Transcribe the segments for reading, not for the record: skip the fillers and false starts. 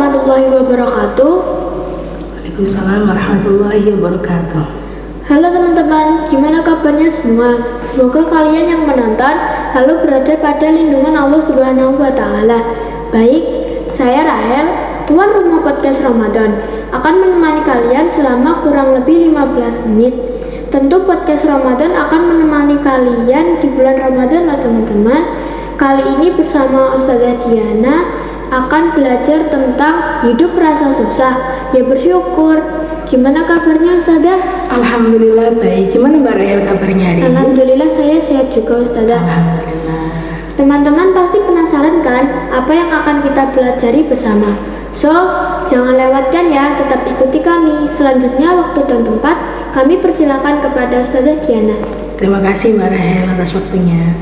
warahmatullahi wabarakatuh. Waalaikumsalam warahmatullahi wabarakatuh. Halo teman-teman, gimana kabarnya semua? Semoga kalian yang menonton selalu berada pada lindungan Allah Subhanahu wa Ta'ala. Baik, saya Rahel, tuan rumah podcast Ramadan, akan menemani kalian selama kurang lebih 15 menit. Tentu podcast Ramadan akan menemani kalian di bulan Ramadan loh teman-teman. Kali ini bersama Ustazah Diana akan belajar tentang hidup rasa susah, ya bersyukur. Gimana kabarnya Ustazah? Alhamdulillah baik. Gimana Mbak Rahel kabarnya hari ini? Alhamdulillah saya sehat juga Ustazah. Alhamdulillah. Teman-teman pasti penasaran kan apa yang akan kita pelajari bersama. So, jangan lewatkan ya, tetap ikuti kami. Selanjutnya waktu dan tempat kami persilakan kepada Ustazah Diana. Terima kasih Mbak Rahel atas waktunya.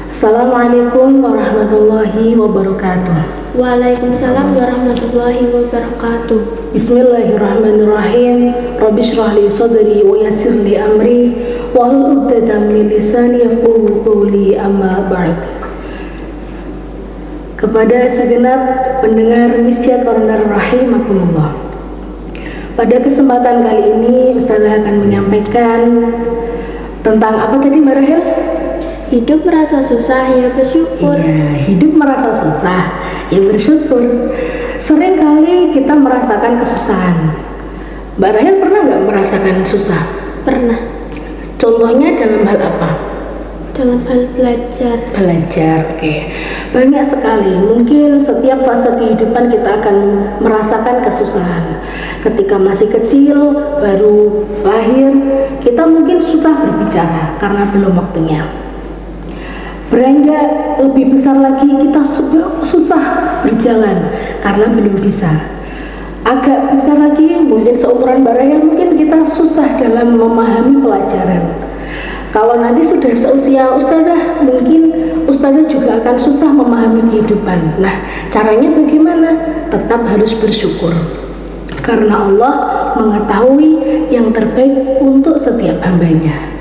Assalamualaikum warahmatullahi wabarakatuh. Waalaikumsalam warahmatullahi wabarakatuh. Bismillahirrahmanirrahim. Rabbi shrah li sadri wa yassir li amri wahlul 'uqdatam min lisani yafqahu qawli, amma ba'd. Kepada segenap pendengar Misja Corner rahimakumullah. Pada kesempatan kali ini Ustazah akan menyampaikan tentang apa tadi Mbak Rahel? Hidup merasa susah, ya bersyukur. Iya, hidup merasa susah, ya bersyukur. Sering kali kita merasakan kesusahan. Mbak Rahel pernah nggak merasakan susah? Pernah. Contohnya dalam hal apa? Dalam hal belajar. Belajar, oke. Banyak sekali. Mungkin setiap fase kehidupan kita akan merasakan kesusahan. Ketika masih kecil, baru lahir, kita mungkin susah berbicara karena belum waktunya. Beranjak lebih besar lagi, kita susah berjalan karena belum bisa. Agak besar lagi, mungkin seumuran Mbak Rahel, mungkin kita susah dalam memahami pelajaran. Kalau nanti sudah seusia Ustazah, mungkin Ustazah juga akan susah memahami kehidupan. Nah, caranya bagaimana? Tetap harus bersyukur, karena Allah mengetahui yang terbaik untuk setiap hambanya.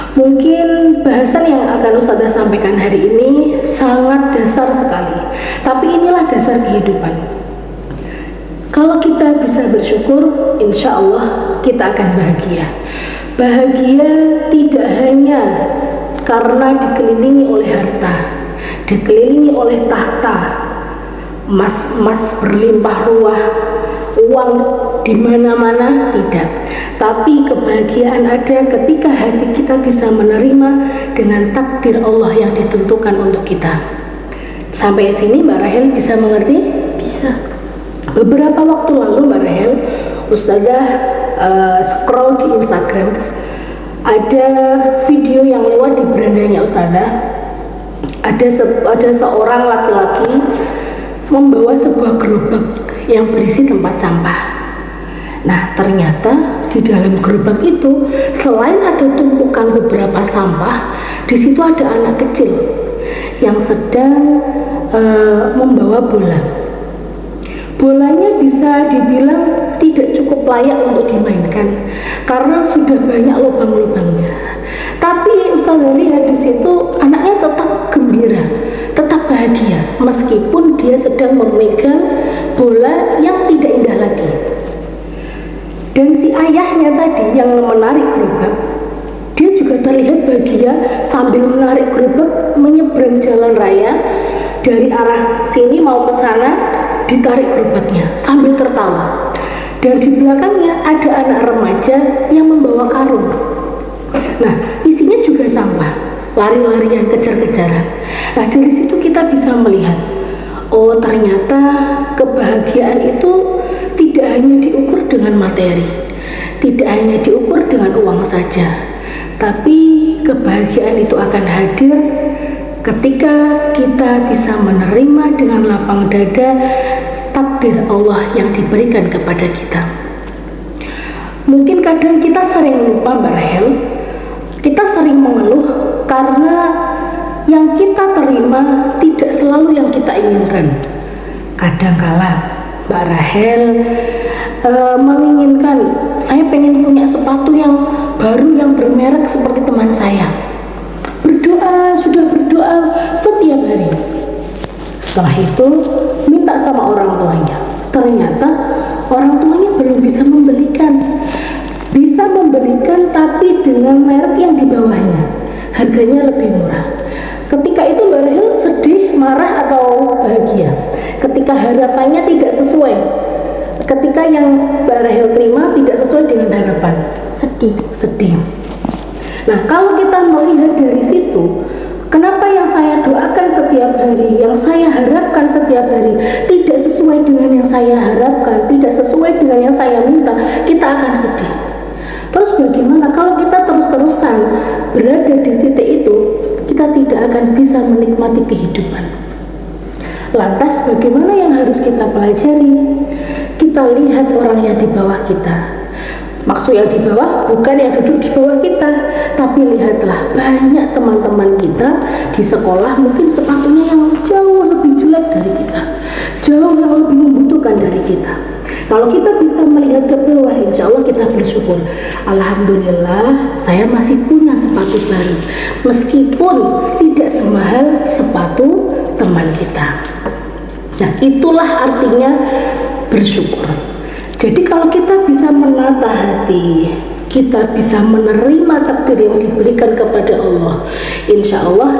Mungkin bahasan yang akan Ustazah sampaikan hari ini sangat dasar sekali, tapi inilah dasar kehidupan. Kalau kita bisa bersyukur, insya Allah kita akan bahagia. Bahagia tidak hanya karena dikelilingi oleh harta, dikelilingi oleh tahta, emas berlimpah ruah, uang di mana-mana, tidak. Tapi kebahagiaan ada ketika hati kita bisa menerima dengan takdir Allah yang ditentukan untuk kita. Sampai sini Mbak Rahel bisa mengerti? Bisa. Beberapa waktu lalu Mbak Rahel, Ustazah scroll di Instagram, ada video yang lewat di berandanya Ustazah. Ada seorang laki-laki membawa sebuah gerobak yang berisi tempat sampah. Nah, ternyata di dalam gerobak itu selain ada tumpukan beberapa sampah, di situ ada anak kecil yang sedang membawa bola. Bolanya bisa dibilang tidak cukup layak untuk dimainkan karena sudah banyak lubang-lubangnya. Tapi Ustazah lihat di situ anaknya tetap gembira, tetap bahagia meskipun dia sedang memegang bola yang tidak indah lagi. Dan si ayahnya tadi yang menarik gerobak, dia juga terlihat bahagia sambil menarik gerobak menyeberang jalan raya dari arah sini mau ke sana, ditarik gerobaknya sambil tertawa. Dan di belakangnya ada anak remaja yang membawa karung. Nah, isinya juga sampah, lari-larian, kejar-kejaran. Nah, dari situ kita bisa melihat, oh ternyata kebahagiaan itu tidak hanya diukur dengan materi, tidak hanya diukur dengan uang saja, tapi kebahagiaan itu akan hadir ketika kita bisa menerima dengan lapang dada takdir Allah yang diberikan kepada kita. Mungkin kadang kita sering lupa Mbak Rahel, kita sering mengeluh karena yang kita terima tidak selalu yang kita inginkan. Kadangkala Mbak Rahel menginginkan, saya pengen punya sepatu yang baru yang bermerek seperti teman saya. Sudah berdoa setiap hari. Setelah itu minta sama orang tuanya, Ternyata orang tuanya belum bisa membelikan. Bisa membelikan tapi dengan merek yang di bawahnya, harganya lebih murah. Ketika itu Mbak Rahel sedih, marah, atau bahagia? Ketika harapannya tidak sesuai, ketika yang Mbak Rahel terima tidak sesuai dengan harapan, sedih. Nah, kalau kita melihat dari situ, kenapa yang saya doakan setiap hari, yang saya harapkan setiap hari tidak sesuai dengan yang saya harapkan, tidak sesuai dengan yang saya minta, kita akan sedih. Terus bagaimana kalau kita terus-terusan berada di titik itu, kita tidak akan bisa menikmati kehidupan. Lantas bagaimana yang harus kita pelajari? Kita lihat orang yang di bawah kita. Maksud yang di bawah bukan yang duduk di bawah kita, tapi lihatlah banyak teman-teman kita di sekolah mungkin sepatunya yang jauh lebih jelek dari kita, jauh yang lebih membutuhkan dari kita. Kalau kita bisa melihat ke bawah, insya Allah kita bersyukur. Alhamdulillah, saya masih punya sepatu baru, meskipun tidak semahal sepatu teman kita. Nah, itulah artinya bersyukur. Jadi kalau kita bisa menata hati, kita bisa menerima takdir yang diberikan kepada Allah, insya Allah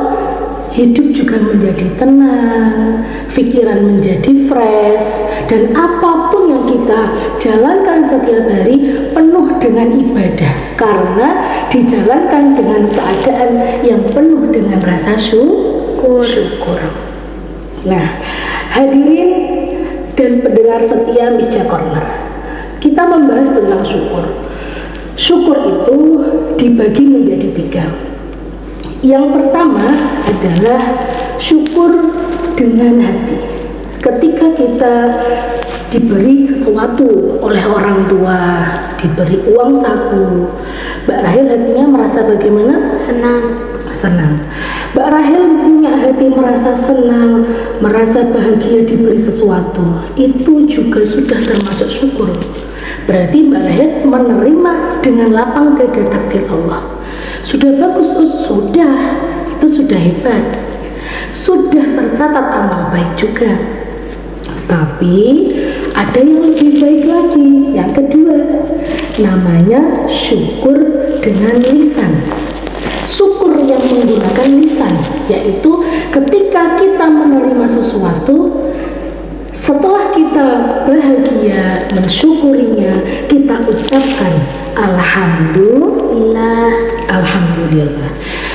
hidup juga menjadi tenang, pikiran menjadi fresh, dan apapun yang kita jalankan setiap hari penuh dengan ibadah, karena dijalankan dengan keadaan yang penuh dengan rasa syukur. Nah, hadirin dan pendengar setia Misja Corner, kita membahas tentang syukur. Syukur itu dibagi menjadi 3. Yang pertama adalah syukur dengan hati. Ketika kita diberi sesuatu oleh orang tua, diberi uang saku, Mbak Rahel hatinya merasa bagaimana? Senang. Mbak Rahel punya hati merasa senang, merasa bahagia diberi sesuatu, itu juga sudah termasuk syukur. Berarti Mbak Rahel menerima dengan lapang dada takdir Allah. Sudah bagus, sudah, itu sudah hebat, sudah tercatat amal baik juga. Tapi ada yang lebih baik lagi, yang kedua, namanya syukur dengan lisan. Syukur yang menggunakan lisan, yaitu ketika kita menerima sesuatu, setelah kita bahagia mensyukurinya, kita ucapkan Alhamdulillah.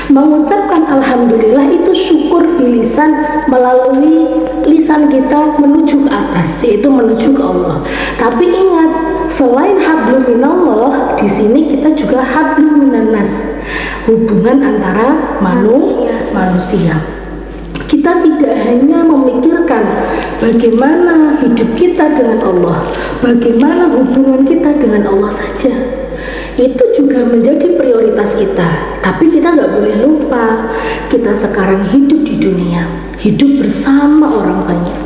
Mengucapkan Alhamdulillah itu syukur di lisan, melalui lisan kita menuju ke atas, yaitu menuju ke Allah. Tapi ingat, selain hablum minallah, di sini kita juga hablum minannas, hubungan antara manusia. Kita tidak hanya memikirkan bagaimana hidup kita dengan Allah, bagaimana hubungan kita dengan Allah saja. Itu juga menjadi prioritas kita. Tapi kita nggak boleh lupa, kita sekarang hidup di dunia, hidup bersama orang banyak.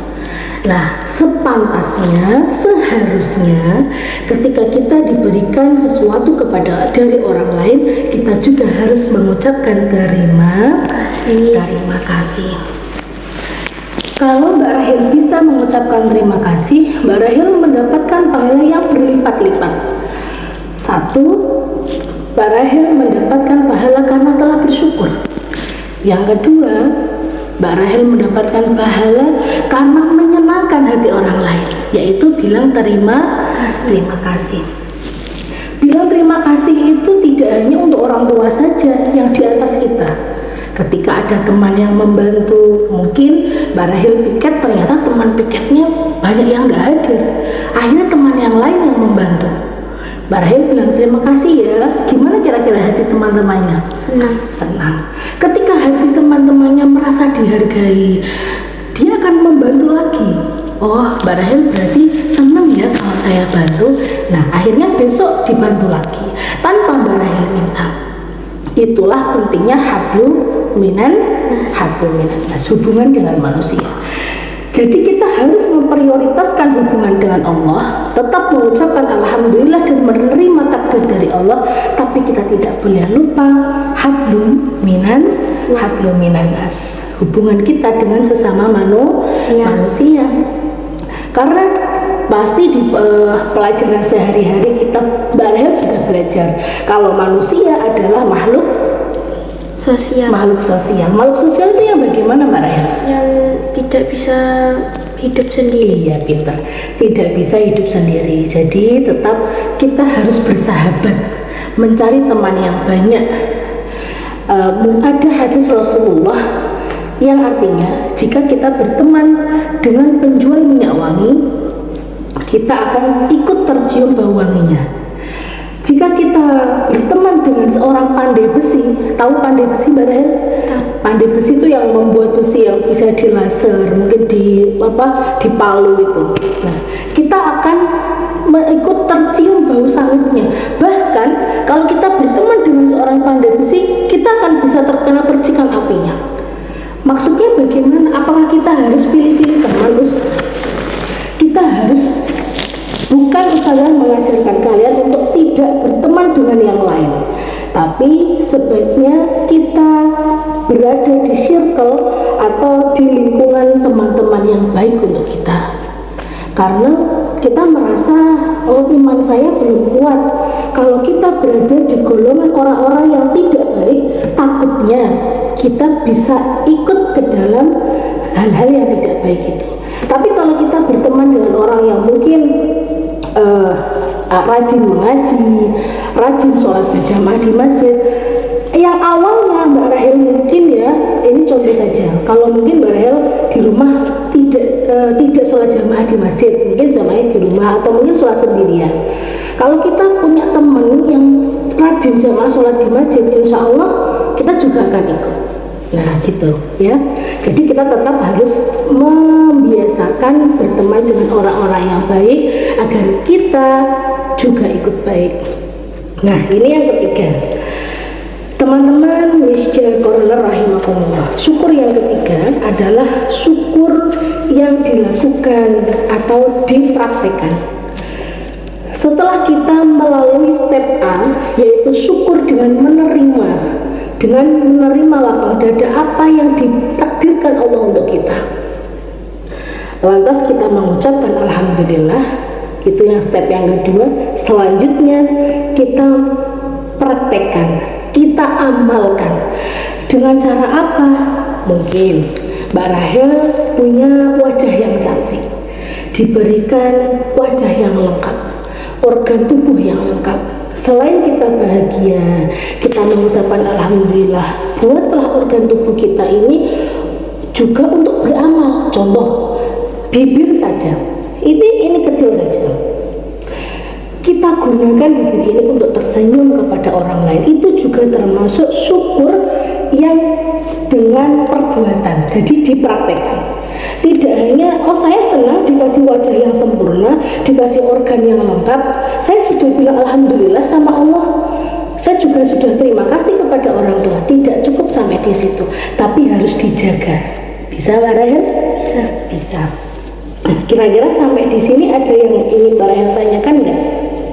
Nah, sepantasnya, seharusnya ketika kita diberikan sesuatu dari orang lain, kita juga harus mengucapkan terima kasih. Kalau Mbak Rahel bisa mengucapkan terima kasih, Mbak Rahel mendapatkan pahala yang berlipat-lipat. 1, Mbak Rahel mendapatkan pahala karena telah bersyukur. Yang kedua, Mbak Rahel mendapatkan pahala karena menyenangkan hati orang lain, yaitu bilang terima kasih. Bilang terima kasih itu tidak hanya untuk orang tua saja yang di atas kita. Ketika ada teman yang membantu, mungkin Mbak Rahel piket, ternyata teman piketnya banyak yang nggak hadir, akhirnya teman yang lain yang membantu. Mbak Rahel bilang terima kasih ya. Gimana kira-kira hati teman-temannya? Senang. Ketika hati teman-temannya merasa dihargai, dia akan membantu lagi. Oh, Mbak Rahel berarti senang ya kalau saya bantu. Nah, akhirnya besok dibantu lagi tanpa Mbak Rahel minta. Itulah pentingnya hablum minannas, hubungan dengan manusia. Jadi kita harus memprioritaskan hubungan dengan Allah, tetap mengucapkan Alhamdulillah dan menerima takdir dari Allah, tapi kita tidak boleh lupa hablum minannas, hubungan kita dengan sesama manusia. Karena pasti di pelajaran sehari-hari kita Mbak Rahel sudah belajar kalau manusia adalah makhluk Sosial. makhluk sosial. Makhluk sosial itu yang bagaimana Mbak Rahel? Yang tidak bisa hidup sendiri. Iya, pintar. Tidak bisa hidup sendiri. Jadi tetap kita harus bersahabat, mencari teman yang banyak. Ada hadis Rasulullah yang artinya jika kita berteman dengan penjual minyak wangi, kita akan ikut tercium bau wanginya. Jika kita berteman dengan seorang pandai besi, tahu pandai besi Mbak Rahel? Pandai besi itu yang membuat besi yang bisa dilaser, mungkin dipalu itu. Nah, kita akan ikut tercium bau sangitnya. Bahkan kalau kita berteman dengan seorang pandai besi, kita akan bisa terkena percikan apinya. Maksudnya bagaimana? Apakah kita harus pilih-pilih teman? Kita harus, bukan Ustazah mengajarkan kalian untuk tidak berteman dengan yang lain, tapi sebaiknya kita berada di circle atau di lingkungan teman-teman yang baik untuk kita. Karena kita merasa, oh iman saya belum kuat. Kalau kita berada di golongan orang-orang yang tidak baik, takutnya kita bisa ikut ke dalam hal-hal yang tidak baik itu. Tapi kalau kita berteman dengan orang yang mungkin rajin mengaji, rajin sholat berjamaah di masjid, yang awalnya Mbak Rahel mungkin ya, ini contoh saja, kalau mungkin Mbak Rahel di rumah tidak sholat jamaah di masjid, mungkin jamaahnya di rumah atau mungkin sholat sendirian. Kalau kita punya teman yang rajin jamaah sholat di masjid, insya Allah kita juga akan ikut. Nah gitu ya, jadi kita tetap harus membiasakan berteman dengan orang-orang yang baik agar kita juga ikut baik. Nah ini yang ketiga, teman-teman Misja Corner rahimakumullah. Syukur yang ketiga adalah syukur yang dilakukan atau dipraktekkan. Setelah kita melalui step A, yaitu syukur dengan menerima lapang dada apa yang ditakdirkan Allah untuk kita. Lantas kita mengucapkan alhamdulillah, itu yang step yang kedua. Selanjutnya kita praktekkan, kita amalkan. Dengan cara apa? Mungkin Mbak Rahel punya wajah yang cantik, diberikan wajah yang lengkap, organ tubuh yang lengkap. Selain kita bahagia, kita mengucapkan alhamdulillah, buatlah organ tubuh kita ini juga untuk beramal. Contoh, bibir saja, ini kecil saja, kita gunakan bibir ini untuk tersenyum kepada orang lain. Itu juga termasuk syukur yang dengan perbuatan, jadi dipraktekkan. Tidak hanya, oh saya senang dikasih wajah yang sempurna, dikasih organ yang lengkap, saya sudah bilang alhamdulillah sama Allah, saya juga sudah terima kasih kepada orang tua. Tidak cukup sampai di situ, tapi harus dijaga. Bisa Mbak Rahel? Bisa. Kira-kira sampai di sini ada yang ingin Mbak Rahel tanyakan nggak?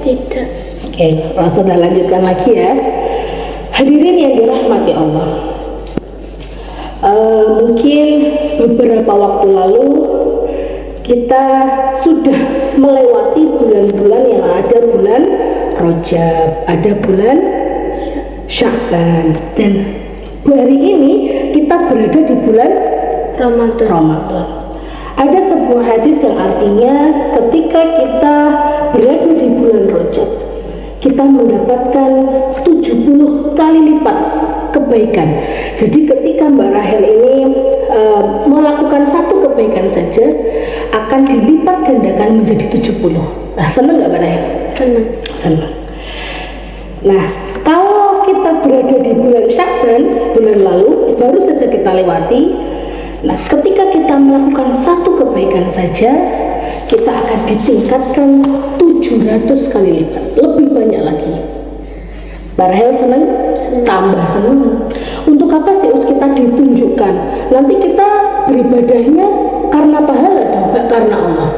Tidak. Oke, langsung kita lanjutkan lagi ya. Hadirin yang dirahmati Allah. Mungkin beberapa waktu lalu kita sudah melewati bulan-bulan yang ada bulan Rajab, ada bulan Sya'ban, dan hari ini kita berada di bulan Ramadan. Ada sebuah hadis yang artinya ketika kita berada di bulan Rajab, kita mendapatkan 70 kali lipat kebaikan. Jadi ketika Mbak Rahel ini melakukan satu kebaikan saja akan dilipat gandakan menjadi 70. Nah, senang nggak Mbak Rahel? Senang. Nah, kalau kita berada di bulan Sya'ban, bulan lalu baru saja kita lewati. Nah, ketika kita melakukan satu kebaikan saja, kita akan ditingkatkan 700 kali lipat, lebih banyak lagi. Mbak Rahel senang? Tambah senang. Untuk apa sih kita ditunjukkan? Nanti kita beribadahnya karena pahala dong, gak karena Allah.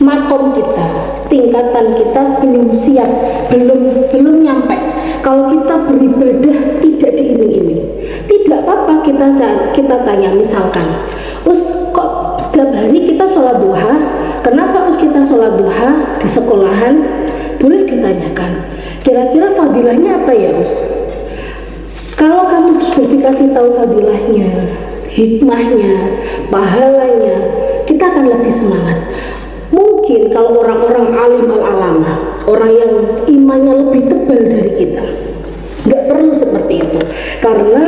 Makom kita, tingkatan kita belum siap, belum nyampe. Kalau kita beribadah tidak diiming-iming, tidak apa-apa kita tanya misalkan, kok setiap hari kita sholat duha, kenapa Us kita sholat duha di sekolahan, boleh ditanyakan, kira-kira fadilahnya apa ya Us? Kalau kamu sudah dikasih tahu fadilahnya, hikmahnya, pahalanya, kita akan lebih semangat. Mungkin kalau orang-orang alim al-alama, orang yang imannya lebih tebal dari kita, nggak perlu seperti itu, karena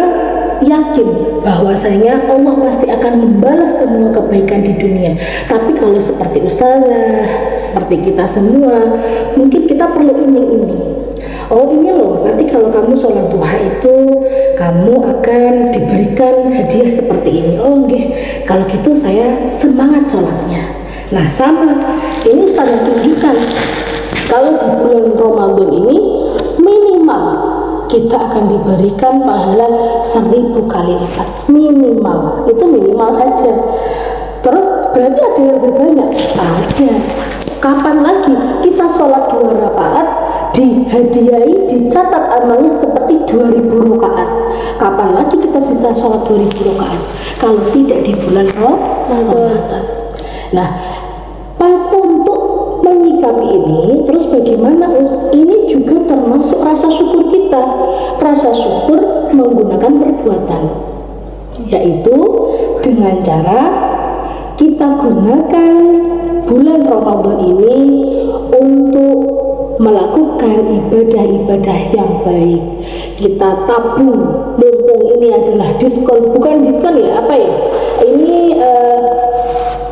yakin bahwasanya Allah pasti akan membalas semua kebaikan di dunia. Tapi kalau seperti ustazah, seperti kita semua, mungkin kita perlu iming-iming. Oh ini loh, nanti kalau kamu sholat duha itu kamu akan diberikan hadiah seperti ini. Oh nggih, kalau gitu saya semangat sholatnya. Nah sama, ini ustazah tunjukkan kalau di bulan Ramadan ini minimal kita akan diberikan pahala 1000 kali lipat. Minimal, itu minimal saja. Terus berarti ada yang lebih banyak? Ada. Kapan lagi kita sholat 2 rakaat dihadiahi, dicatat amalnya seperti 2000 rakaat? Kapan lagi kita bisa sholat 2000 rakaat kalau tidak di bulan Ramadan? Nah, untuk menyikapi ini, terus bagaimana Us? Ini juga termasuk rasa syukur kita. Rasa syukur menggunakan perbuatan, yaitu dengan cara kita gunakan bulan Ramadan ini untuk melakukan ibadah-ibadah yang baik. Kita tabung, mumpung ini adalah diskon, bukan diskon ya, apa ya? Ini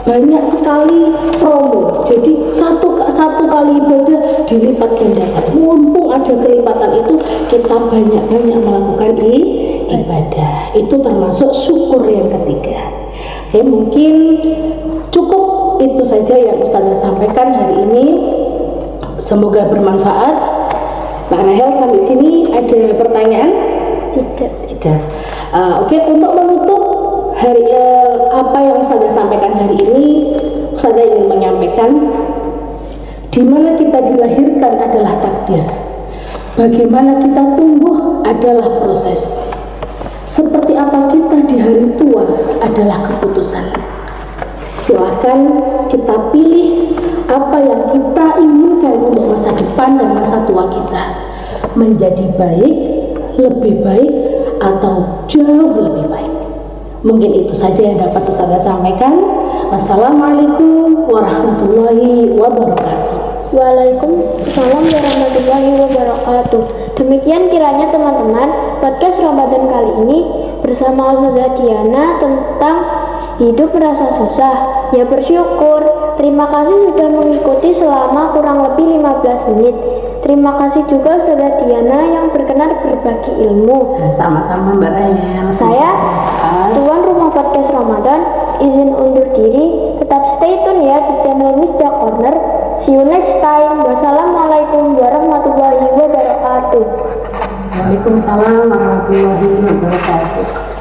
banyak sekali promo, jadi satu kali ibadah dilipat gandakan. Mumpung ada kelipatan itu, kita banyak-banyak melakukan ibadah. Itu termasuk syukur yang ketiga. Oke, mungkin cukup itu saja yang Ustazah sampaikan hari ini. Semoga bermanfaat. Mbak Rahel, sampai sini ada pertanyaan? Tidak. Oke, untuk menutup hari apa yang Ustazah sampaikan hari ini, Ustazah ingin menyampaikan di mana kita dilahirkan adalah takdir, bagaimana kita tumbuh adalah proses, seperti apa kita di hari tua adalah keputusan. Silakan kita pilih apa yang kita inginkan untuk masa depan dan masa tua kita, menjadi baik, lebih baik, atau jauh lebih baik. Mungkin itu saja yang dapat Ustazah sampaikan. Wassalamualaikum warahmatullahi wabarakatuh. Waalaikumsalam warahmatullahi wabarakatuh. Demikian kiranya teman-teman podcast Ramadan kali ini bersama Ustazah Diana tentang hidup merasa susah, ya bersyukur. Terima kasih sudah mengikuti selama kurang lebih 15 menit. Terima kasih juga Ustazah Diana yang berkenan berbagi ilmu. Sama-sama Mbak Rahel. Saya tuan rumah podcast Ramadan izin undur diri. Tetap stay tune ya di channel Misjah Corner. See you next time. Wassalamualaikum warahmatullahi wabarakatuh. Waalaikumsalam warahmatullahi wabarakatuh.